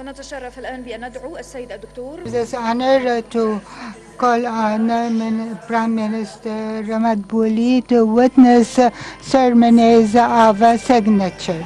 ونتشرف الآن بأن ندعو السيد الدكتور. It is an honor to call on Prime Minister Madbouli to witness ceremonies of signature.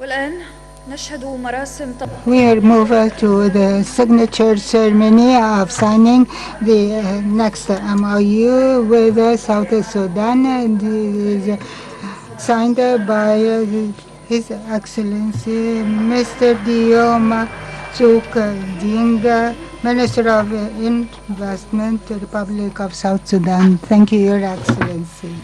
والآن نشهد مراسم. We move to the signature ceremony of signing the next MOU with South Sudan, and it is signed by His Excellency Mr. Dioma Suk Ding, Minister of Investment, Republic of South Sudan. Thank you, Your Excellency.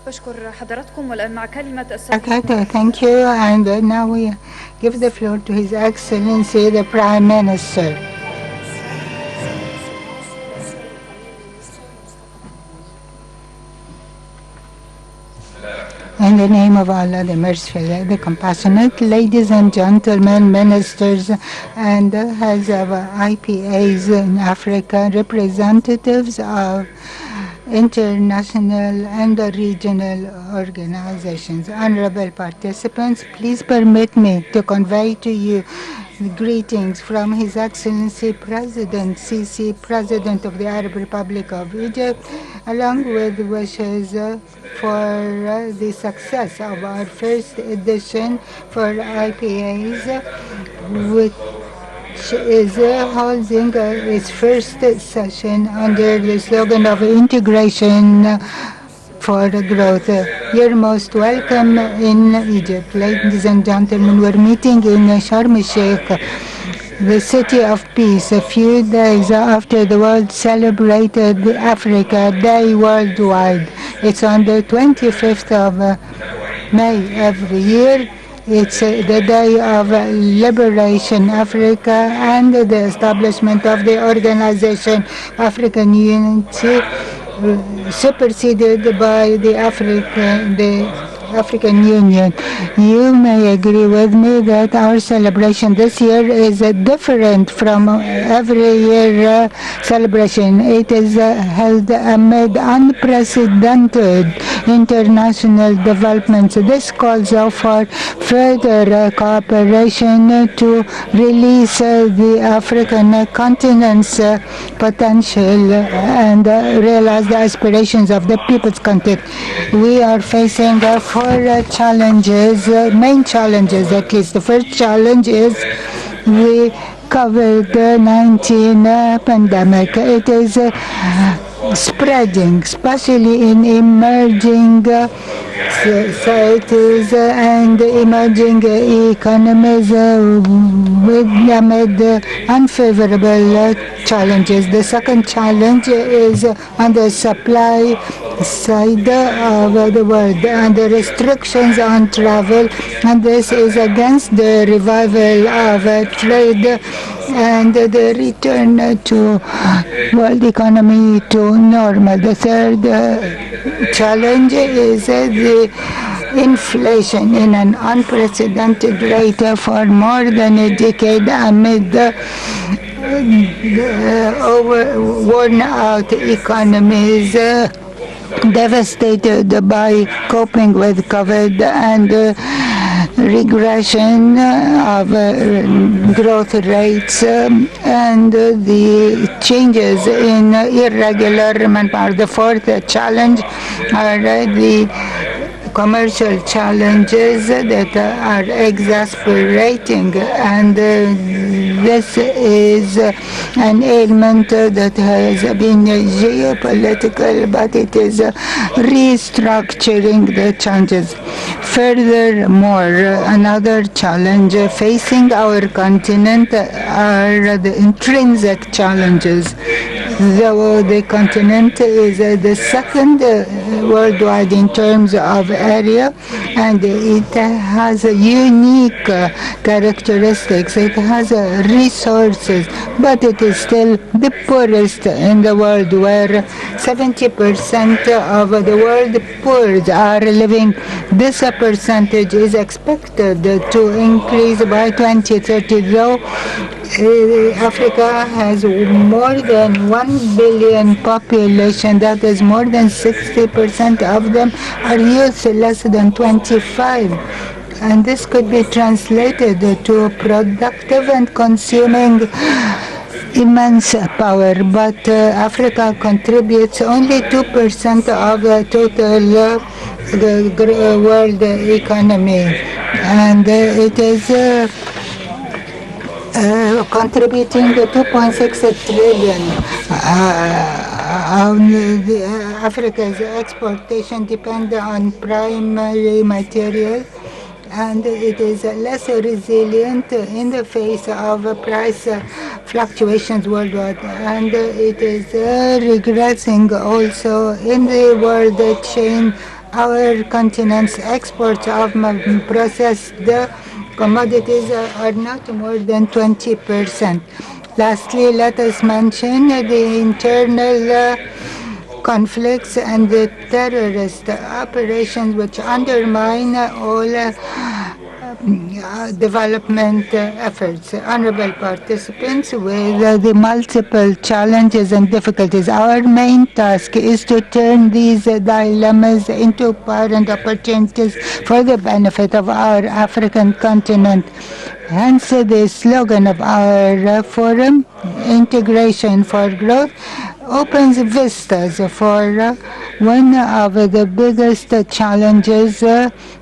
بشكر حضراتكم والآن مع كلمة Okay, thank you, and now we give the floor to His Excellency the Prime Minister. In the name of Allah, the merciful, the compassionate, ladies and gentlemen, ministers and heads of IPAs in Africa, representatives of international and regional organizations, honorable participants, please permit me to convey to you greetings from His Excellency President Sisi, President of the Arab Republic of Egypt, along with wishes for the success of our first edition for IPAs, which is holding its first session under the slogan of integration for growth. You're most welcome in Egypt. Ladies and gentlemen, we're meeting in Sharm El Sheikh, the city of peace, a few days after the world celebrated Africa Day worldwide. It's on the 25th of May every year. It's the day of Liberation Africa and the establishment of the organization African Unity, superseded by the African Union. You may agree with me that our celebration this year is different from every year celebration. It is held amid unprecedented international developments. This calls for further cooperation to release the African continent's potential and realize the aspirations of the people's continent. We are facing four challenges, main challenges at least. The first challenge is the COVID-19 pandemic. It is spreading, especially in emerging societies and emerging economies amid unfavorable challenges. The second challenge is on the supply side of the world and the restrictions on travel, and this is against the revival of trade and the return to world economy to normal. The third challenge is the inflation in an unprecedented rate for more than a decade amid the worn out economies devastated by coping with COVID and regression of growth rates and the changes in irregular manpower. The fourth challenge are the commercial challenges that are exasperating, and this is an ailment that has been geopolitical, but it is restructuring the challenges. Furthermore, another challenge facing our continent are the intrinsic challenges. Though the continent is the second worldwide in terms of area, and it has unique characteristics. It has resources, but it is still the poorest in the world, where 70% of the world poor are living. This percentage is expected to increase by 2030, though Africa has more than 1 billion population. That is more than 60% of them are youth less than 25. And this could be translated to productive and consuming immense power, but Africa contributes only 2% of the total world economy, and it is contributing 2.6 trillion. Africa's exportation depend on primary materials, and it is less resilient in the face of price fluctuations worldwide, and it is regressing also in the world chain. Our continent's exports of processed commodities are not more than 20%. Lastly, let us mention the internal conflicts and the terrorist operations which undermine all development efforts. Honorable participants, with the multiple challenges and difficulties, our main task is to turn these dilemmas into apparent opportunities for the benefit of our African continent. Hence the slogan of our forum, Integration for Growth, opens vistas for one of the biggest challenges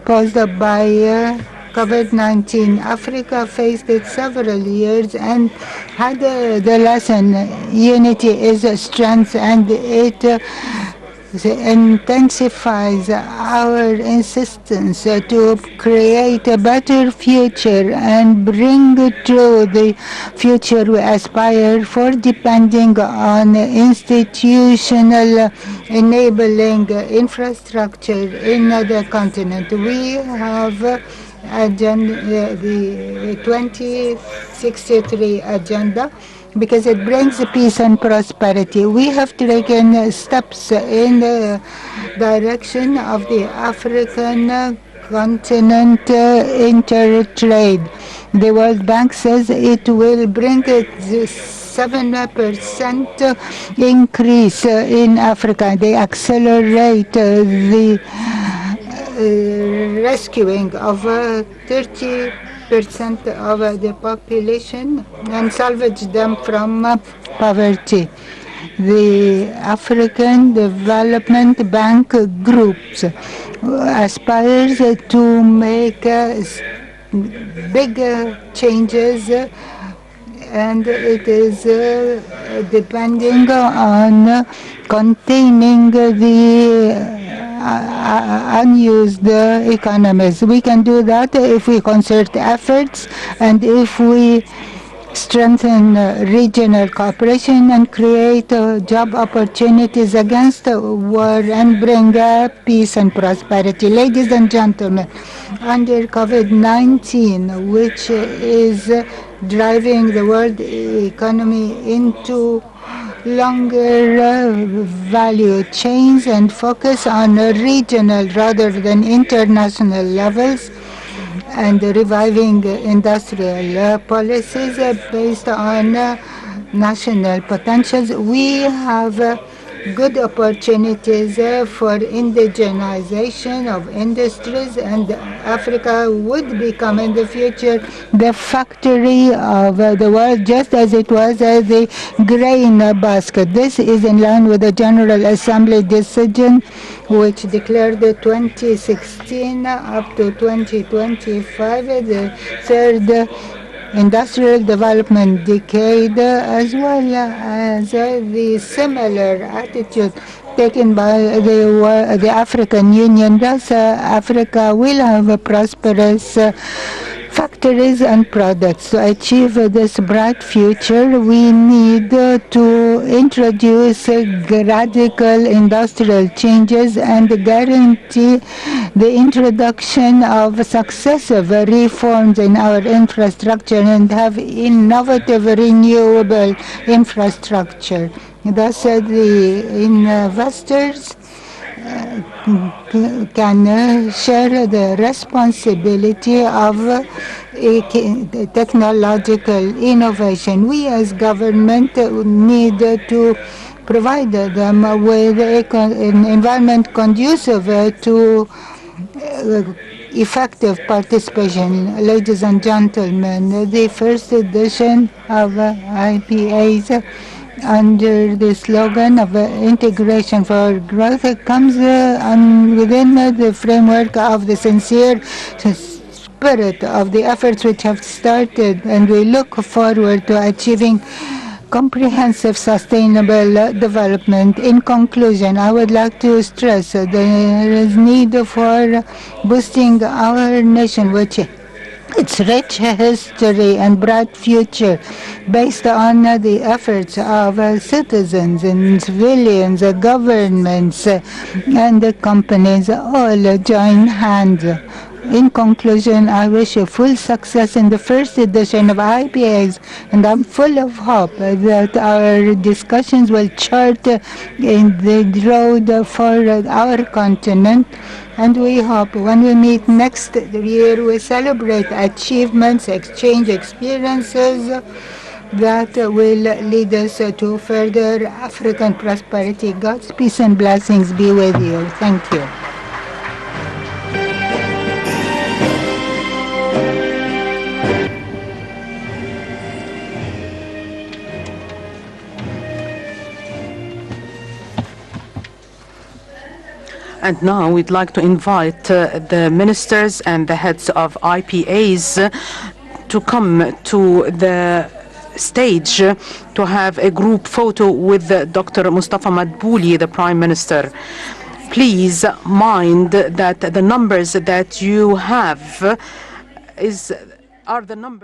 posed by COVID-19. Africa faced it several years and had the lesson, unity is strength, and it intensifies our insistence to create a better future and bring to the future we aspire for, depending on institutional enabling infrastructure in the continent. We have the 2063 agenda, because it brings peace and prosperity. We have taken steps in the direction of the African continent intertrade. The World Bank says it will bring a 7% increase in Africa. They accelerate the rescuing of 30% of the population and salvage them from poverty. The African Development Bank groups aspires to make big changes, and it is depending on containing the unused economies. We can do that if we concert efforts and if we strengthen regional cooperation and create job opportunities against war and bring peace and prosperity. Ladies and gentlemen, under COVID-19, which is driving the world economy into longer value chains and focus on regional rather than international levels, and reviving industrial policies based on national potentials. We have good opportunities for indigenization of industries, and Africa would become in the future the factory of the world, just as it was the grain basket. This is in line with the General Assembly decision which declared 2016 up to 2025 the third industrial development decade, as well as the similar attitude taken by the African Union. Thus, Africa will have a prosperous factories and products. To achieve this bright future, we need to introduce radical industrial changes and guarantee the introduction of successive reforms in our infrastructure and have innovative renewable infrastructure. Thus, the investors can share the responsibility of technological innovation. We as government need to provide them with an environment conducive to effective participation. Ladies and gentlemen, the first edition of IPAs under the slogan of integration for growth comes within the framework of the sincere spirit of the efforts which have started, and we look forward to achieving comprehensive sustainable development. In conclusion, I would like to stress there is need for boosting our nation, which its rich history and bright future based on the efforts of citizens and civilians, governments, and companies all join hands. In conclusion, I wish you full success in the first edition of IPAs, and I'm full of hope that our discussions will chart in the road for our continent. And we hope when we meet next year, we celebrate achievements, exchange experiences that will lead us to further African prosperity. God's peace and blessings be with you. Thank you. And now we'd like to invite the ministers and the heads of IPAs to come to the stage to have a group photo with Dr. Mustafa Madbouli, the Prime Minister. Please mind that the numbers that you have are the numbers